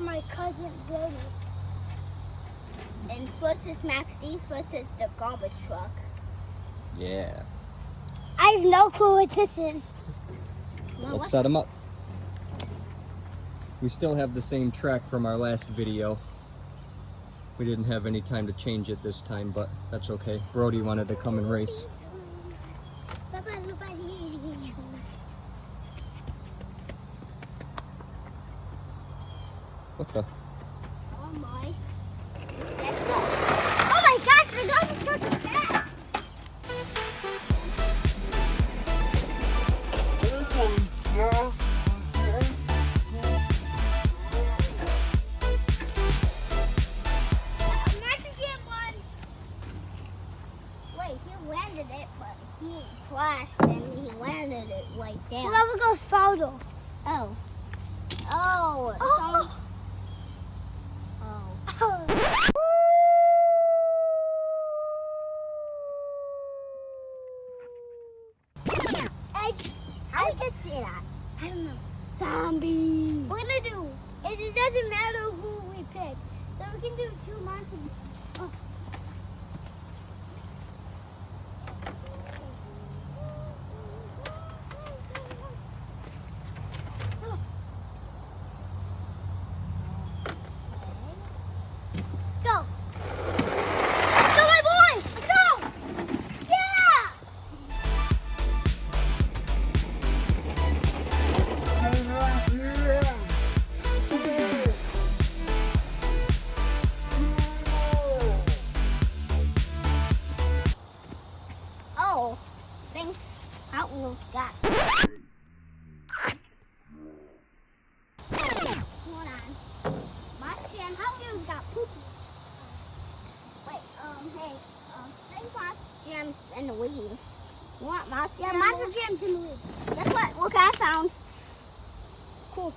with my cousin Brody. And first is Max D, first is the garbage truck. Yeah. I have no clue what this is. Let's set them up. We still have the same track from our last video. We didn't have any time to change it this time, but that's okay. Brody wanted to come and race. What the? Oh my. Oh my gosh, the garbage truck is back. Landed it, but he crashed and he landed it right there. Whoever goes photo. Oh. Oh. Oh. Oh. How we can see that? I don't know. Zombie. We're gonna do. It doesn't matter who we pick. So we can do 2 months. Oh. Go! Go, my boy! Go! Yeah! Oh, think Hot Wheels got. Hold on. My jam Hot Wheels got poopy. Wait, hey, think my jam's in the lead. You want my jam? Yeah, my jam's in the lead. Guess what? Look, I found. Cool.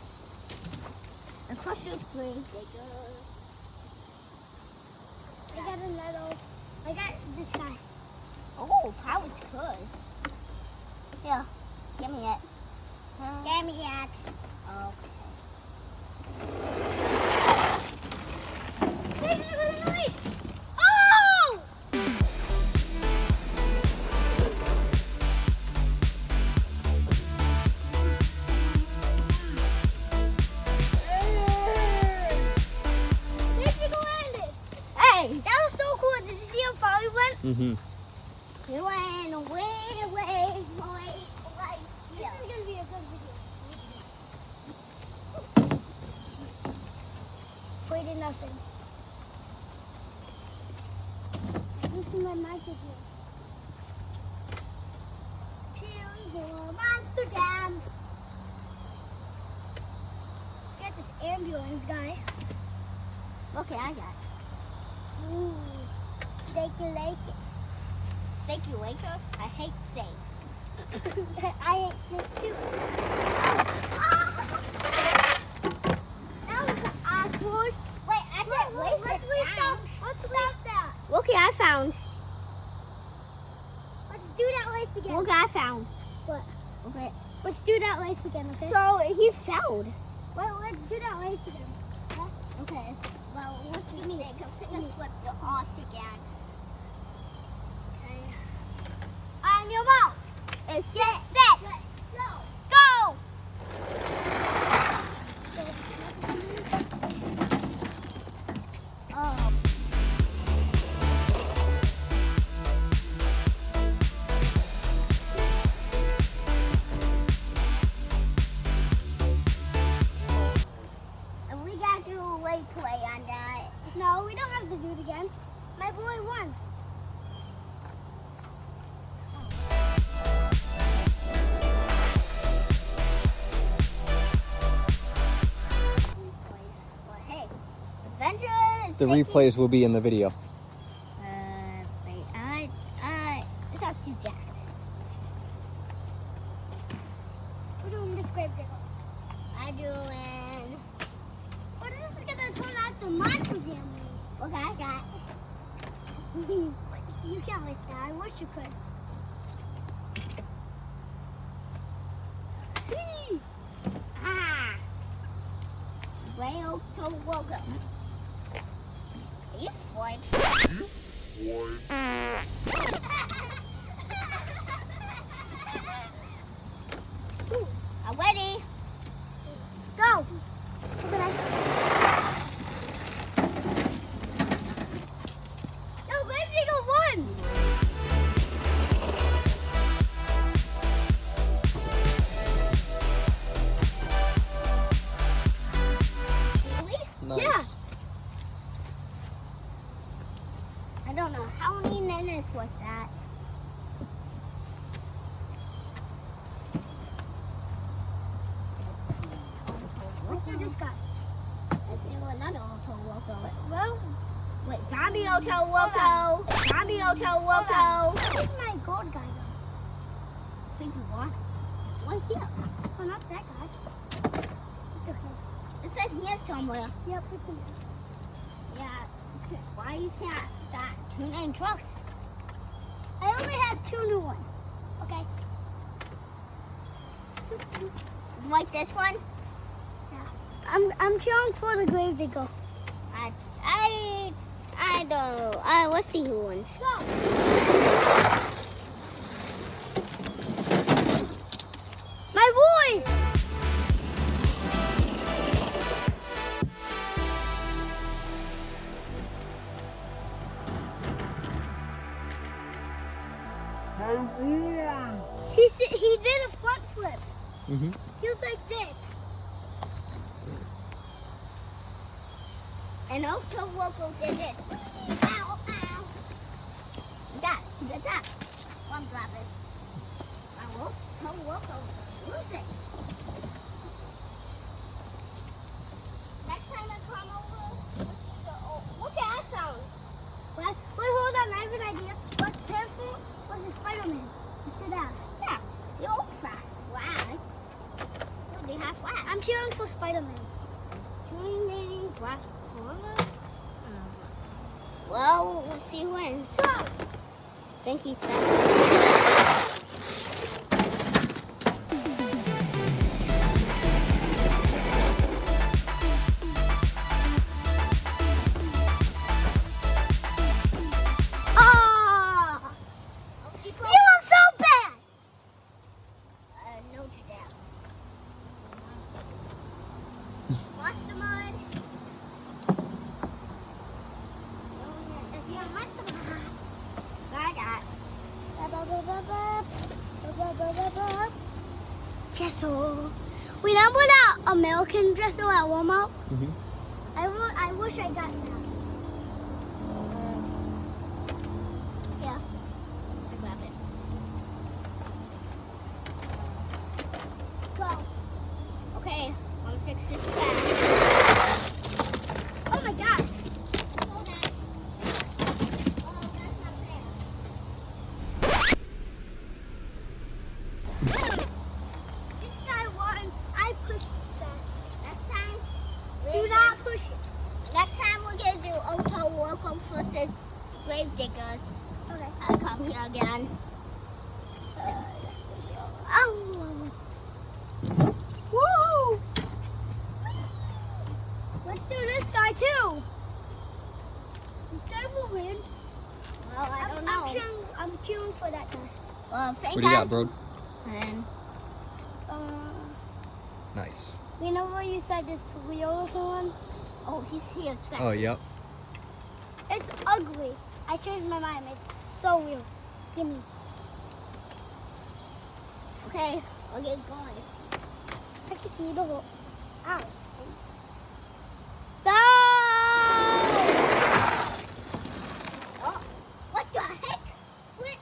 The crusher spring. I got another. I got this guy. Oh, Pirate's Curse. Here, give me it. Give me it. Okay. Oh! Hey, that was so cool. Did you see how far we went? Mm-hmm. We went way. This is gonna be a good video. 3 to nothing. This is my microphone. Cheers or Monster Jam. Got this ambulance guy. Okay, I got it. Ooh, steaky lake. Steaky Waker? I hate steaks. I ate snakes too. That was awkward. Wait, I said Let's restart that. Look, I found. Let's do that race again. Look, I found. What? Okay. Let's do that race again, okay? So he failed. Well, let's do that race again. Okay. Well, what's your mistake? I'm gonna flip you off again. Okay. On your mouth. It's Set. Go. Go. Oh. And we gotta do a replay on that. No, we don't have to do it again. My boy won. Well, hey, Avengers. The replays will be in the video. Wait, it's up to Jax. We're doing this great girl. I'm doing. But this is gonna turn out the monster jam race. Okay, I got. You can't like that. I wish you could. Ah. Rail to Logo. You Floyd. I'm ready. Go. No, let me go one. Nice. Yeah. I don't know how many minutes was that. Let's do this guy. Let's do another Auto Loco. Well, Wait, Zombie Auto Loco. Zombie Auto Loco. where's my gold guy though? I think we lost it. It's right here. Oh, not that guy. It's okay. It's in here somewhere. Yep, it's in there. Yeah. Why you can't got 2 name trucks? I only had 2 new ones. Okay. You like this one? I'm cheering for the grave digger. I don't. Let's see who wins. Go. My boy. He did a front flip. He was like this. And Auto Loco did this. Ow, ow. That, he did that. One drop it. Auto Loco lose it. Next time I come over, look at that sound. Wait, hold on. I have an idea. What's pencil was a Spider-Man? Let's do that. Yeah, the old flats. They have flats. I'm cheering for Spider-Man. Tuning black forward. Well, we'll see who wins. Go. I think he's second. Ah! You are so bad. Notre Dame. Watch the mud. I got. Dressel. We never bought an American Dressel at Walmart. Mm-hmm. I wish I got that. Yeah. I grab it. Go. Okay, I'm gonna fix this back. Oh my God. Hold on. Oh, that's not fair. This guy won. I pushed fast. Next time, Do not push it. next time we're gonna do Auto Locos versus Grave Diggers. Okay. I'll come here again. Oh. Woo! Let's do this guy too. This guy will win. Well, I don't know. I'm cheering for that guy. Well, thank What do you got, guys. bro? And Nice. You know what you said this wheel one? oh, he's here. Oh, yep. It's ugly. I changed my mind. It's so weird. Give me. Okay, I'll get going. I can see the whole. Ow. Go! Oh, what the heck? Wait.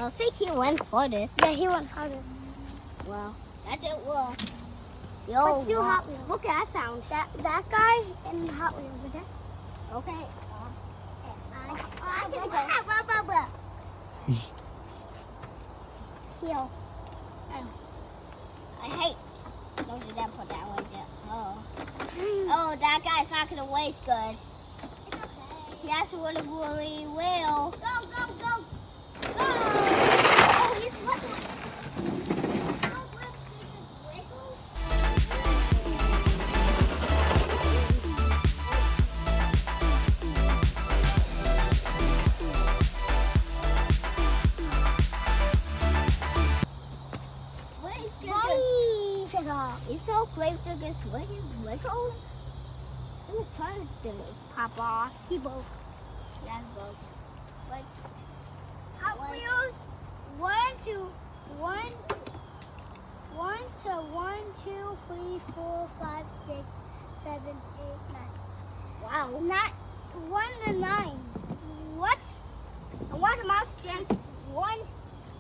I think he went for this. Yeah, he went harder. Well, that didn't work. Let's do Hot Wheels. Look at that sound. That guy and Hot Wheels, okay? Okay. I can go. Heel. I hate. Don't do that. Put that one down. Oh, that guy's not gonna waste good. It's okay. Yeah, That's really, really well. Go, go, go. Go. Oh, he's looking. He's so quick to get wiggles. His tongue's gonna pop off. He broke. That's broke. But Hot What? Wheels. 1, 2, 1, 2, 3, 4, 5, 6, 7, 8, 9. wow. Not 1 to 9. What? I want a mouse jam. One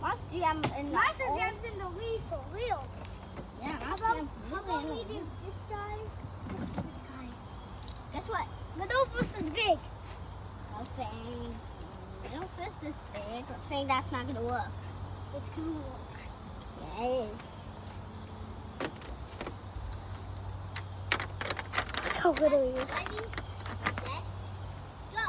mouse jam in the Not the gems in the lead for real. Yeah, How mouse about, jam's how really about in we the do this guy? This guy. Guess what? Middle fist is big. A thing. Little fist is big. A thing that's not gonna work. It's gonna work. Yeah, it is. How good are you? Ready, set, go.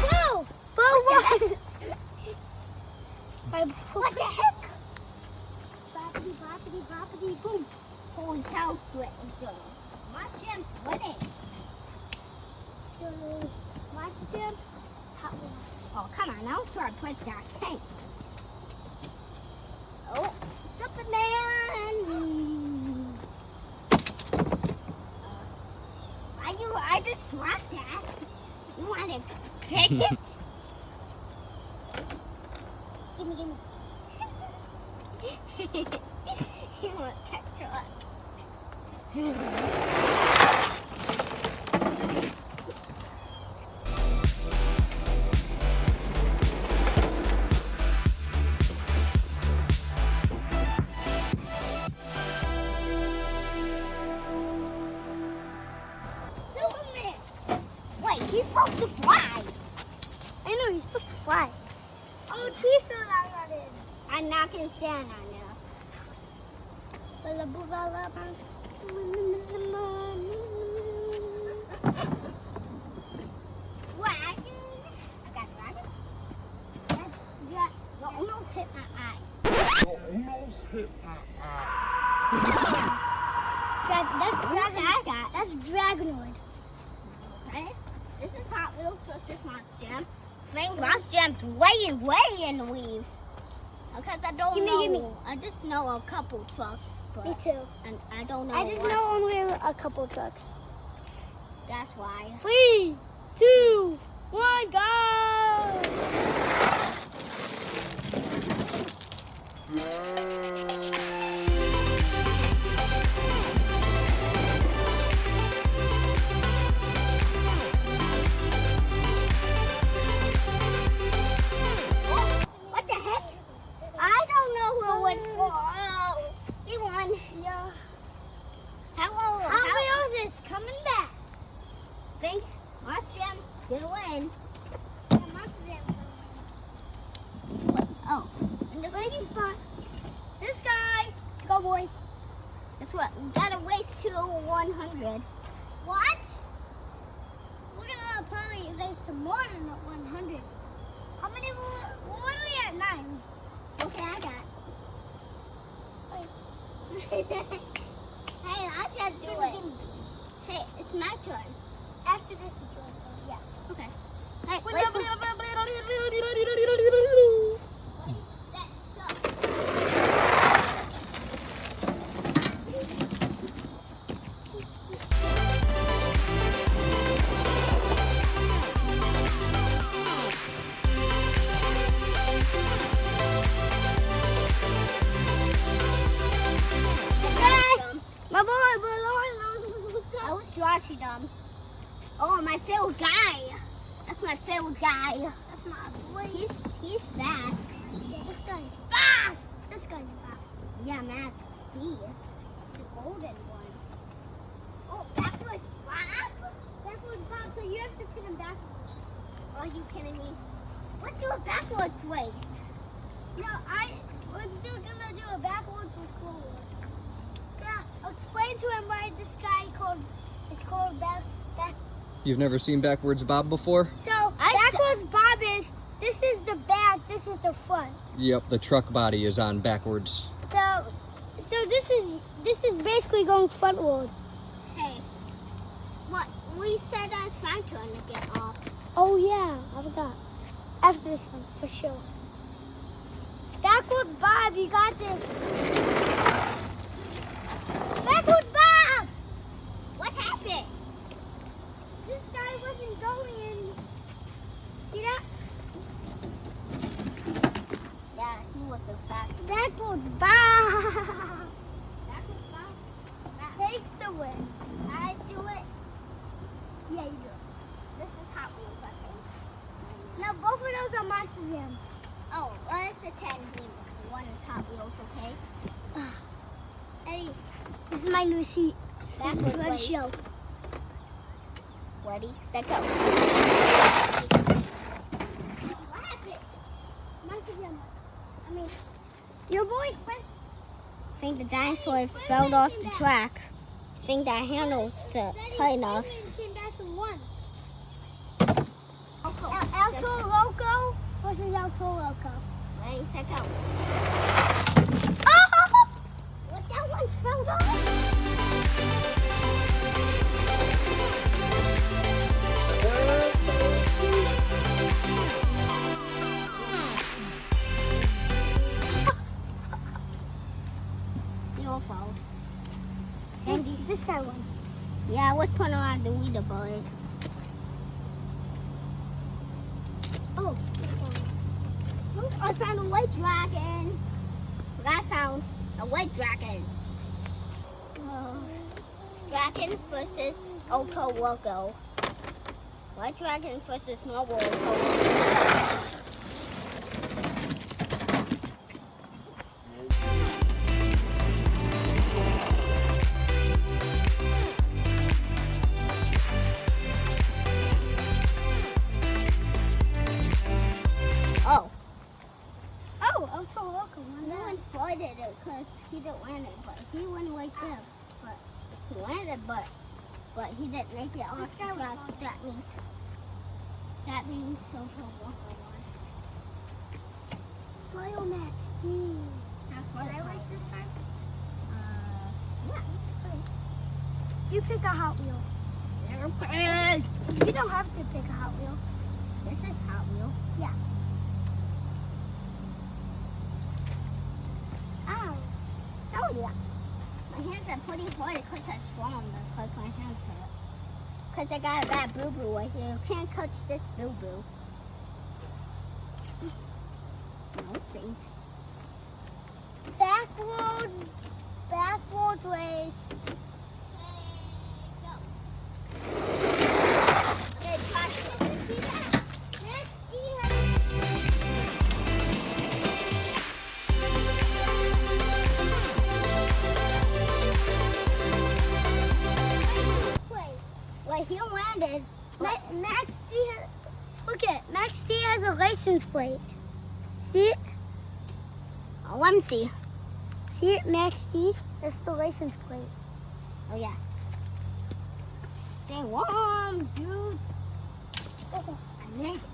Whoa! What? What the heck? Boppity, boppity, boppity, boom. Holy cow, sweat. My jam's sweating. Watch them. Hot Wheels. Oh, come on. Now start putting that tank. Oh, Superman. I just dropped that. You want to pick it? Gimme, gimme. You want to touch your Superman. Wait, he's supposed to fly. I know, he's supposed to fly. Oh, tree fell out on it. I'm not going to stand on you. Dragon. I got dragon. You almost hit my eye. That's Dragonoid. Okay? This is Hot Wheels versus Monster Jam. I think Monster Jam's way in the weave. Because I don't know. Gimme. I just know a couple trucks, but Me too. and I don't know. I just what. know only a couple trucks. That's why. 3, 2, 1, go! What the heck? I don't know who it went for. Oh, he won. Yeah. Hello. Hot Wheels is coming back. Think Monster Jam's gonna win. Oh, and the Ready, spot. This guy. Let's go, boys. guess what? We gotta race to 100. What? We're gonna probably race to more than 100. How many we're only at 9. Okay, I got. Hey, I gotta do it. Hey, it's my turn. After this is yours. Yeah. Okay. Hey, Wait, wait no, for no, no, no, no, no, no, no, My boy, I was watching them. Oh, my favorite guy. That's my favorite guy. That's my boy. He's fast. This guy's fast. This guy's fast. Yeah, Matt's speed. It's the golden one. Oh, backwards Bob. Backwards Bob Are you kidding me? Let's do a backwards race. No, we're still gonna do a backwards or forward. Yeah, I'll explain to him why this guy it's called back. You've never seen backwards Bob before? So backwards Bob is, this is the back, this is the front. Yep, the truck body is on backwards. So this is basically going frontward. Hey, what? We said it's my turn to get off. Oh yeah, I forgot. After this one, for sure. Backwards Bob, you got this. Backwards Bob! What happened? This guy wasn't going in. See that? Yeah, he was so fast. Backwards Bob! Backwards Bob? Takes the win. I do it. Yeah, you do. This is Hot Wheels, I think. Now both of those are Monster Jam. Oh, well, it's a 10 game. One is Hot Wheels, okay? Eddie, this is my new seat. Backwards Let's race. show. Ready, set, go. What happened? Monster Jam. I mean, your boy's friend. I think the dinosaur fell off the track. I think that handle's tight enough. Came back to one. Okay. El Toro Loco versus El Toro Loco. Ready, set, go. Oh! What, that one fell off? Your fault. Andy, this guy won. Yeah, I was putting on the leaderboard. Oh. I found a white dragon. I found a white dragon. Dragon versus Auto Logo. White dragon versus normal Auto. Oh, El Toro Loco won No that. one flooded it because he didn't land it, but he went like this. But he landed, but he didn't make it off the guy was track. fine. That means Auto Logo won. Royal Max. That's Can what I race this time? Yeah. You pick a Hot Wheel. Airplane. You don't have to pick a Hot Wheel. This is Hot Wheel. Yeah. Ow. Oh yeah. My hands are pretty hard because I'm strong because my hands hurt. Because I got a bad boo-boo right here. You can't touch this boo-boo. No thanks. Backwards race. Like he landed. Max D look at Max D has a license plate. See it? Oh, let me see. See it, Max D? That's the license plate. Oh yeah. Stay warm, dude. Oh, I made it.